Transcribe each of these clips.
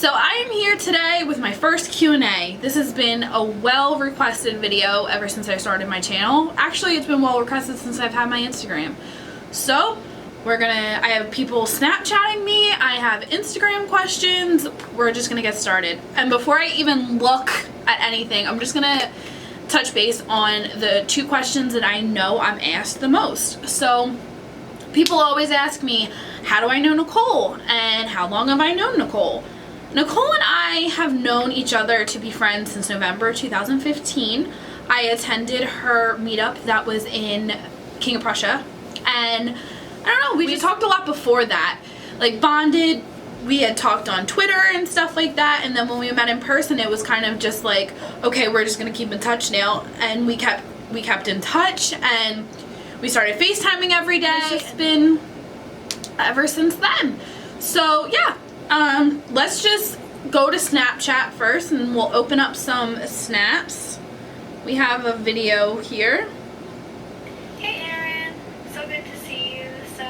So I am here today with my first Q&A. This has been a well-requested video ever since I started my channel. Actually, it's been well-requested since I've had my Instagram. So I have people Snapchatting me, I have Instagram questions. We're just gonna get started. And before I even look at anything, I'm just gonna touch base on the two questions that I know I'm asked the most. So people always ask me, how do I know Nicole? And how long have I known Nicole? Nicole and I have known each other to be friends since November 2015. I attended her meetup that was in King of Prussia, and I don't know, we just talked a lot before that, like bonded. We had talked on Twitter and stuff like that, and then when we met in person it was kind of just like, okay, we're just gonna keep in touch now, and we kept in touch and we started FaceTiming every day. It's just been ever since then. So yeah, let's just go to Snapchat first and we'll open up some snaps. We have a video here. Hey Erin, so good to see you. So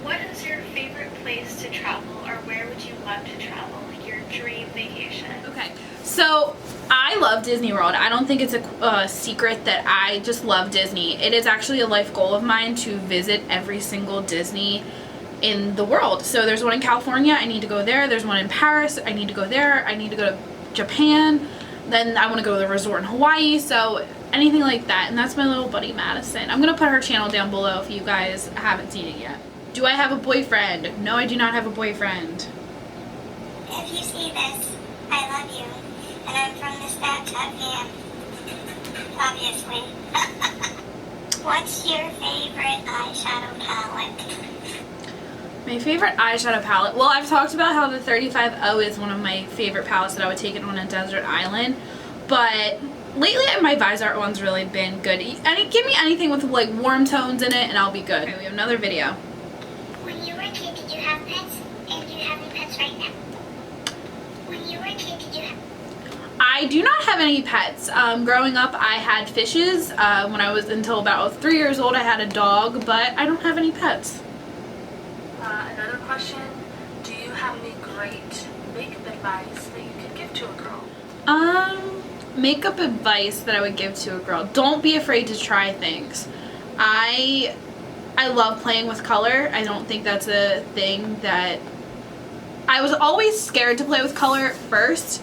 what is your favorite place to travel, or where would you love to travel, like your dream vacation? Okay, so I love Disney World. I don't think it's a secret that I just love Disney. It is actually a life goal of mine to visit every single Disney in the world. So there's one in California, I need to go there. There's one in Paris, I need to go there. I need to go to Japan. Then I want to go to the resort in Hawaii. So anything like that. And that's my little buddy Madison. I'm gonna put her channel down below if you guys haven't seen it yet. Do I have a boyfriend? No, I do not have a boyfriend. If you see this, I love you. And I'm from the Snapchat fam. Obviously. What's your favorite eyeshadow palette? My favorite eyeshadow palette, well, I've talked about how the 35O is one of my favorite palettes that I would take it on a desert island, but lately my Visart one's really been good. Give me anything with like warm tones in it and I'll be good. Okay, we have another video. When you were a kid, did you have pets? And do you have any pets right now? When you were a kid, did you have... I do not have any pets. Growing up, I had fishes. When I was until about 3 years old, I had a dog, but I don't have any pets. Another question, do you have any great makeup advice that you could give to a girl? Makeup advice that I would give to a girl. Don't be afraid to try things. I love playing with color. I don't think that's a thing that... I was always scared to play with color at first,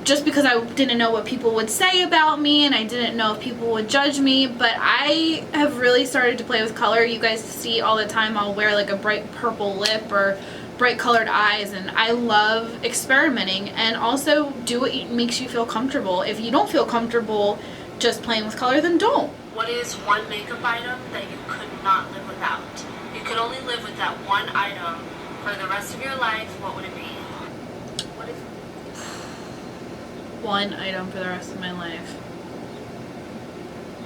just because I didn't know what people would say about me and I didn't know if people would judge me, but I have really started to play with color. You guys see all the time I'll wear like a bright purple lip or bright colored eyes, and I love experimenting, and also do what makes you feel comfortable. If you don't feel comfortable just playing with color, then don't. What is one makeup item that you could not live without? You could only live with that one item for the rest of your life. What would it be? One item for the rest of my life.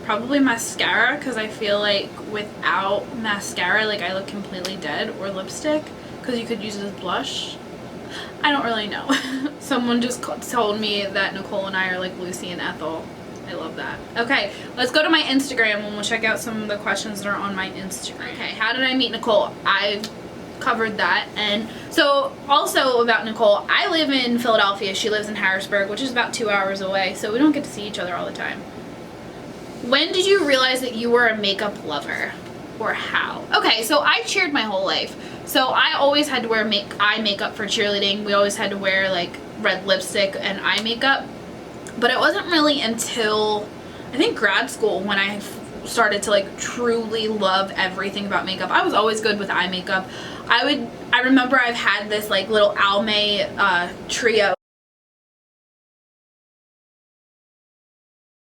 Probably mascara, because I feel like without mascara, like I look completely dead, or lipstick, because you could use it as blush. I don't really know. Someone just told me that Nicole and I are like Lucy and Ethel. I love that. Okay, let's go to my Instagram and we'll check out some of the questions that are on my Instagram. Okay, how did I meet Nicole? I've covered that. And so also about Nicole, I live in Philadelphia, she lives in Harrisburg, which is about 2 hours away, so we don't get to see each other all the time. When did you realize that you were a makeup lover, or how? Okay, so I cheered my whole life, so I always had to wear eye makeup for cheerleading. We always had to wear like red lipstick and eye makeup, but it wasn't really until I think grad school when I started to like truly love everything about makeup. I was always good with eye makeup. I remember I've had this like little Almay trio.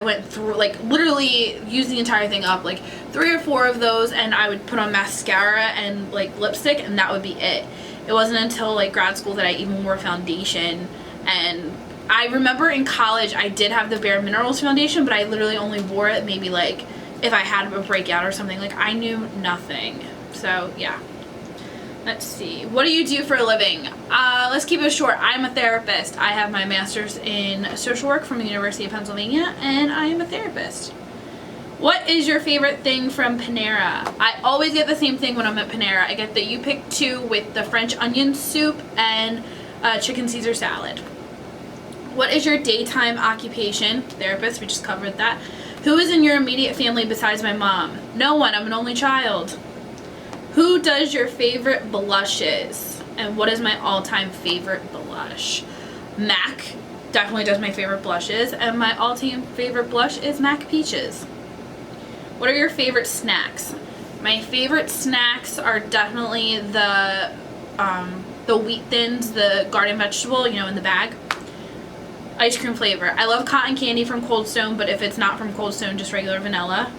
I went through, like literally used the entire thing up, like 3 or 4 of those, and I would put on mascara and like lipstick, and that would be it. It wasn't until like grad school that I even wore foundation. And I remember in college I did have the Bare Minerals foundation, but I literally only wore it maybe like if I had a breakout or something. Like I knew nothing. So yeah. Let's see. What do you do for a living? Let's keep it short. I'm a therapist. I have my master's in social work from the University of Pennsylvania, and I am a therapist. What is your favorite thing from Panera? I always get the same thing when I'm at Panera. I get the You Pick 2 with the French onion soup and chicken Caesar salad. What is your daytime occupation? Therapist, we just covered that. Who is in your immediate family besides my mom? No one, I'm an only child. Who does your favorite blushes? And what is my all-time favorite blush? MAC definitely does my favorite blushes, and my all-time favorite blush is MAC Peaches. What are your favorite snacks? My favorite snacks are definitely the wheat thins, the garden vegetable, you know, in the bag. Ice cream flavor. I love cotton candy from Cold Stone, but if it's not from Cold Stone, just regular vanilla.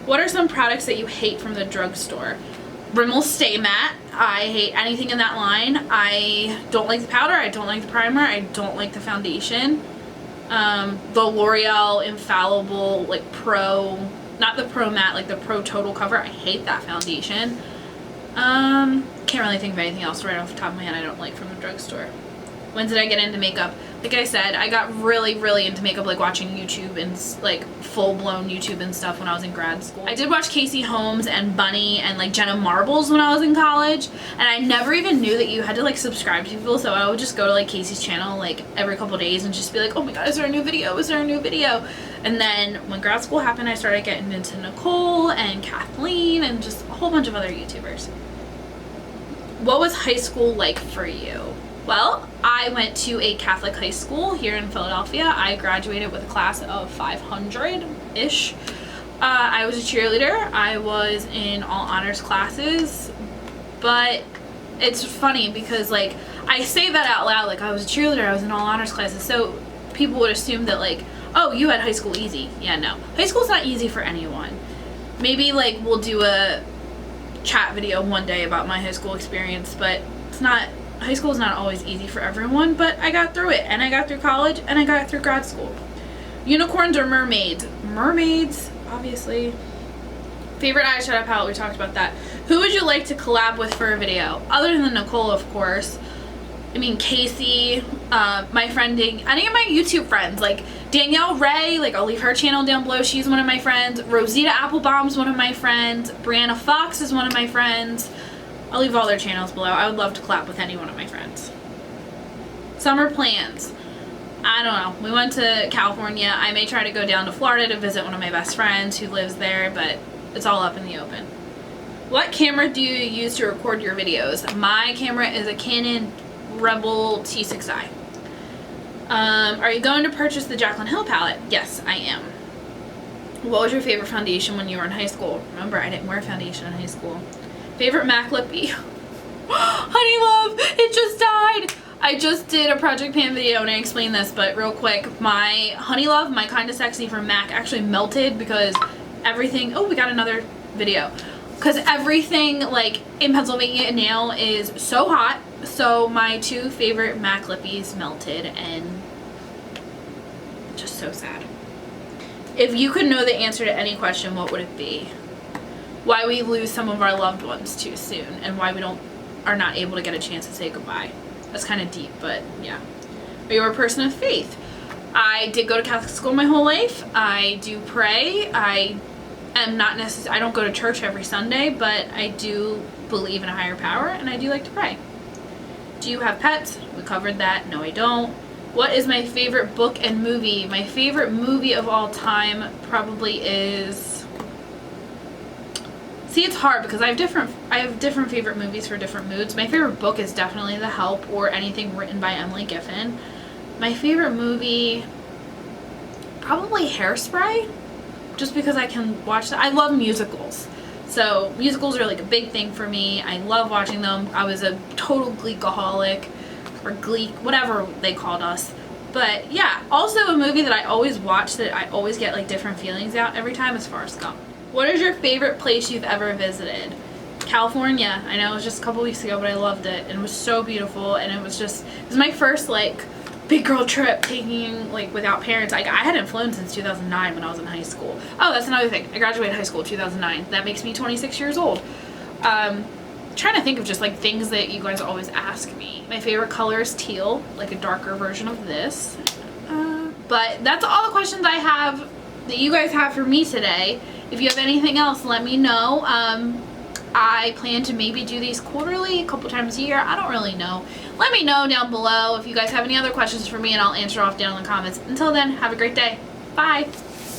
What are some products that you hate from the drugstore? Rimmel Stay Matte. I hate anything in that line. I don't like the powder. I don't like the primer. I don't like the foundation. The L'Oreal Infallible, like Pro, not the Pro Matte, like the Pro Total Cover. I hate that foundation. Can't really think of anything else right off the top of my head I don't like from the drugstore. When did I get into makeup? Like I said, I got really, really into makeup, like watching YouTube and like full-blown YouTube and stuff when I was in grad school. I did watch Casey Holmes and Bunny and like Jenna Marbles when I was in college, and I never even knew that you had to like subscribe to people, so I would just go to like Casey's channel like every couple days and just be like, oh my god, is there a new video? Is there a new video? And then when grad school happened, I started getting into Nicole and Kathleen and just a whole bunch of other YouTubers. What was high school like for you? Well, I went to a Catholic high school here in Philadelphia. I graduated with a class of 500-ish. I was a cheerleader. I was in all honors classes. But it's funny because, like, I say that out loud, like, I was a cheerleader, I was in all honors classes. So people would assume that, like, oh, you had high school easy. Yeah, no. High school's not easy for anyone. Maybe, like, we'll do a chat video one day about my high school experience, but it's not... High school is not always easy for everyone, but I got through it, and I got through college, and I got through grad school. Unicorns or mermaids? Mermaids, obviously. Favorite eyeshadow palette, we talked about that. Who would you like to collab with for a video? Other than Nicole, of course. I mean, Casey, my friend, any of my YouTube friends, like Danielle Ray, like I'll leave her channel down below, she's one of my friends. Rosita Applebaum's one of my friends. Brianna Fox is one of my friends. I'll leave all their channels below. I would love to collab with any one of my friends. Summer plans. I don't know. We went to California. I may try to go down to Florida to visit one of my best friends who lives there, but it's all up in the open. What camera do you use to record your videos? My camera is a Canon Rebel T6i. Are you going to purchase the Jaclyn Hill palette? Yes, I am. What was your favorite foundation when you were in high school? Remember, I didn't wear foundation in high school. Favorite MAC lippy? Honey Love, it just died. I just did a Project Pan video and I explained this, but real quick, my Honey Love, my Kinda Sexy from MAC actually melted because everything, oh, we got another video. Because everything, like, in Pennsylvania now is so hot, so my two favorite MAC lippies melted, and just so sad. If you could know the answer to any question, what would it be? Why we lose some of our loved ones too soon, and why we are not able to get a chance to say goodbye. That's kind of deep, but yeah. Are you a person of faith? I did go to Catholic school my whole life. I do pray. I am not necessarily, I don't go to church every Sunday, but I do believe in a higher power, and I do like to pray. Do you have pets? We covered that. No, I don't. What is my favorite book and movie? My favorite movie of all time probably is... See, it's hard because I have different favorite movies for different moods. My favorite book is definitely The Help or anything written by Emily Giffin. My favorite movie, probably Hairspray, just because I can watch that. I love musicals. So musicals are like a big thing for me. I love watching them. I was a total Gleekaholic, or Gleek, whatever they called us. But yeah, also a movie that I always watch that I always get like different feelings out every time is Forrest Gump. What is your favorite place you've ever visited? California. I know it was just a couple weeks ago, but I loved it. And it was so beautiful. And it was my first like big girl trip taking like without parents. I hadn't flown since 2009 when I was in high school. Oh, that's another thing. I graduated high school in 2009. That makes me 26 years old. Trying to think of just like things that you guys always ask me. My favorite color is teal, like a darker version of this. But that's all the questions I have that you guys have for me today. If you have anything else, let me know. I plan to maybe do these quarterly, a couple times a year. I don't really know. Let Let me know down below if you guys have any other questions for me, and I'll answer off down in the comments. Until then, have a great day. Bye.